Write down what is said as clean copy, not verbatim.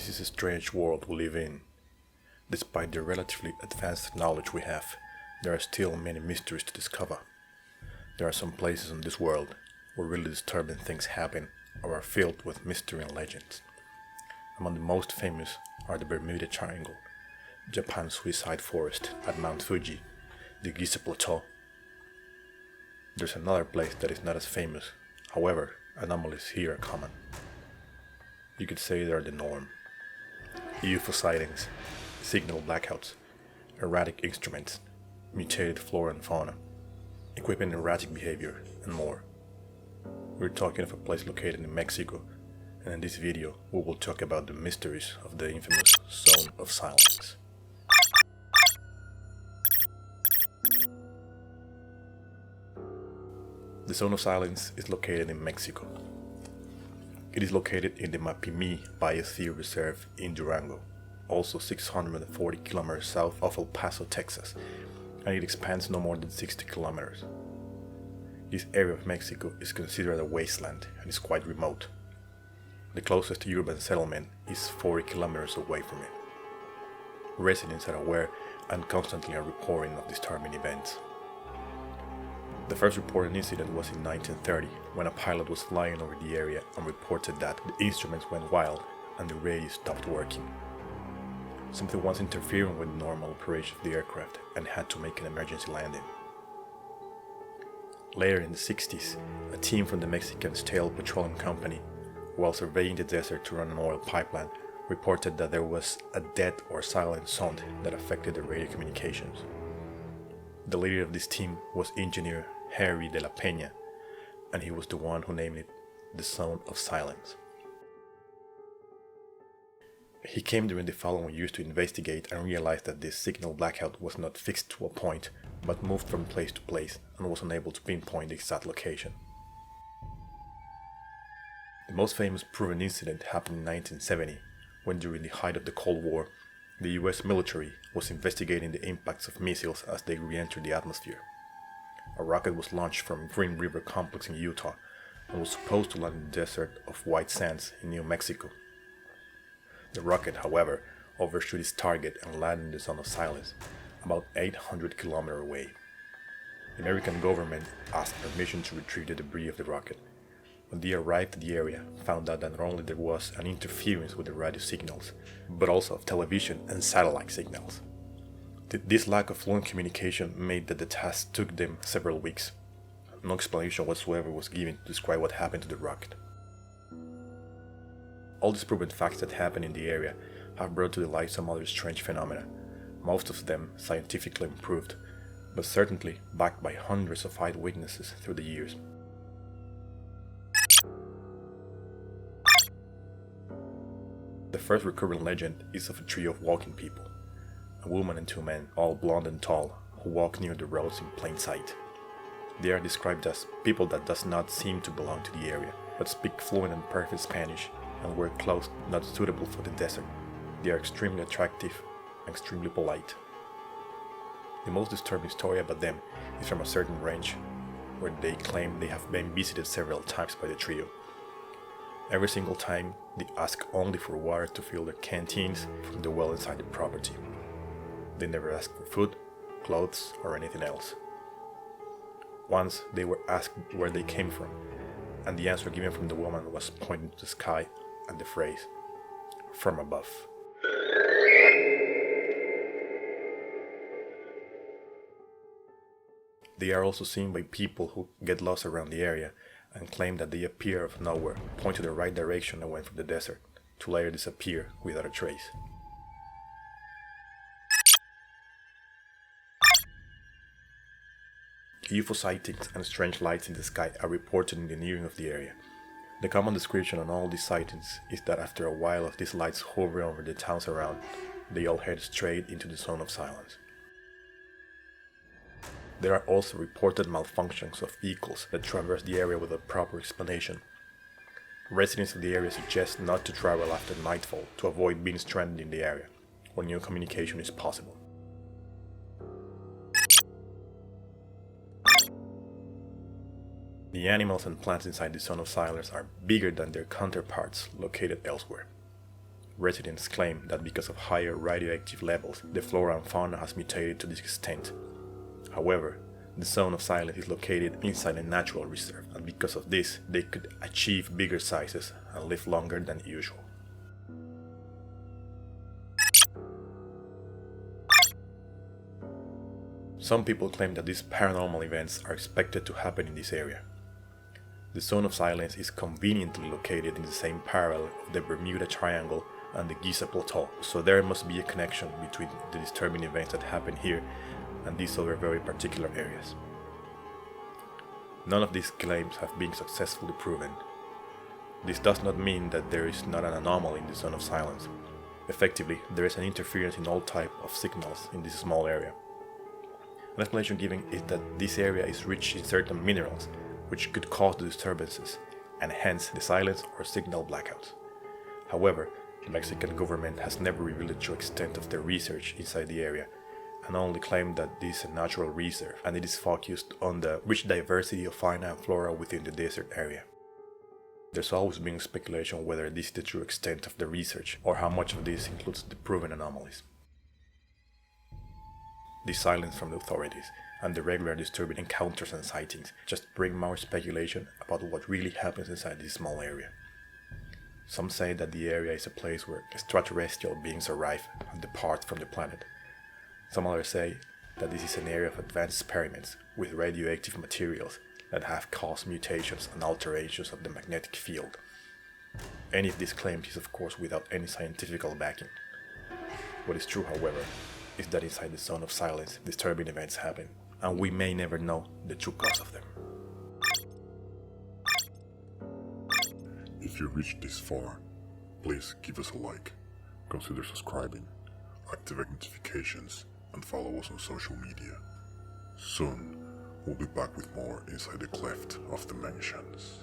This is a strange world we live in. Despite the relatively advanced knowledge we have, there are still many mysteries to discover. There are some places in this world where really disturbing things happen or are filled with mystery and legends. Among the most famous are the Bermuda Triangle, Japan's suicide forest at Mount Fuji, the Giza Plateau. There's another place that is not as famous, however, anomalies here are common. You could say they're the norm. UFO sightings, signal blackouts, erratic instruments, mutated flora and fauna, equipment erratic behavior, and more. We're talking of a place located in Mexico, and in this video we will talk about the mysteries of the infamous Zone of Silence. The Zone of Silence is located in Mexico. It is located in the Mapimí Biosphere Reserve in Durango, also 640 kilometers south of El Paso, Texas, and it expands no more than 60 kilometers. This area of Mexico is considered a wasteland and is quite remote. The closest urban settlement is 40 kilometers away from it. Residents are aware and constantly are reporting of disturbing events. The first reported incident was in 1930, when a pilot was flying over the area and reported that the instruments went wild and the radio stopped working. Something was interfering with the normal operation of the aircraft and had to make an emergency landing. Later in the 60s, a team from the Mexican State Petroleum Company, while surveying the desert to run an oil pipeline, reported that there was a dead or silent sound that affected the radio communications. The leader of this team was engineer Harry de la Peña, and he was the one who named it the Zone of Silence. He came during the following years to investigate and realized that this signal blackout was not fixed to a point, but moved from place to place and was unable to pinpoint the exact location. The most famous proven incident happened in 1970, when during the height of the Cold War, the US military was investigating the impacts of missiles as they re-entered the atmosphere. A rocket was launched from Green River Complex in Utah and was supposed to land in the desert of White Sands in New Mexico. The rocket, however, overshot its target and landed in the Zone of Silence, about 800 kilometers away. The American government asked permission to retrieve the debris of the rocket. When they arrived at the area, found out that not only there was an interference with the radio signals, but also of television and satellite signals. This lack of fluent communication made that the task took them several weeks. No explanation whatsoever was given to describe what happened to the rocket. All these proven facts that happen in the area have brought to the light some other strange phenomena, most of them scientifically improved, but certainly backed by hundreds of eyewitnesses through the years. The first recurrent legend is of a trio of walking people, a woman and two men, all blonde and tall, who walk near the roads in plain sight. They are described as people that does not seem to belong to the area, but speak fluent and perfect Spanish and wear clothes not suitable for the desert. They are extremely attractive and extremely polite. The most disturbing story about them is from a certain ranch, where they claim they have been visited several times by the trio. Every single time, they ask only for water to fill their canteens from the well inside the property. They never ask for food, clothes, or anything else. Once, they were asked where they came from, and the answer given from the woman was pointing to the sky and the phrase, "From above." They are also seen by people who get lost around the area and claim that they appear out of nowhere, point to the right direction and went from the desert, to later disappear without a trace. UFO sightings and strange lights in the sky are reported in the nearing of the area. The common description on all these sightings is that after a while of these lights hovering over the towns around, they all head straight into the Zone of Silence. There are also reported malfunctions of vehicles that traverse the area without proper explanation. Residents of the area suggest not to travel after nightfall to avoid being stranded in the area, where no communication is possible. The animals and plants inside the Zone of Silence are bigger than their counterparts located elsewhere. Residents claim that because of higher radioactive levels, the flora and fauna has mutated to this extent. However, the Zone of Silence is located inside a natural reserve, and because of this, they could achieve bigger sizes and live longer than usual. Some people claim that these paranormal events are expected to happen in this area. The Zone of Silence is conveniently located in the same parallel of the Bermuda Triangle and the Giza Plateau, so there must be a connection between the disturbing events that happen here and these other very particular areas. None of these claims have been successfully proven. This does not mean that there is not an anomaly in the Zone of Silence. Effectively, there is an interference in all types of signals in this small area. An explanation given is that this area is rich in certain minerals, which could cause the disturbances, and hence the silence or signal blackouts. However, the Mexican government has never revealed the true extent of their research inside the area, and only claimed that this is a natural reserve and it is focused on the rich diversity of fauna and flora within the desert area. There's always been speculation whether this is the true extent of the research or how much of this includes the proven anomalies. The silence from the authorities and the regular disturbing encounters and sightings just bring more speculation about what really happens inside this small area. Some say that the area is a place where extraterrestrial beings arrive and depart from the planet. Some others say that this is an area of advanced experiments with radioactive materials that have caused mutations and alterations of the magnetic field. Any of these claims is of course without any scientific backing. What is true, however, is that inside the Zone of Silence disturbing events happen, and we may never know the true cause of them. If you reached this far, please give us a like, consider subscribing, activate notifications, and follow us on social media. Soon, we'll be back with more Inside the Cleft of Dimensions.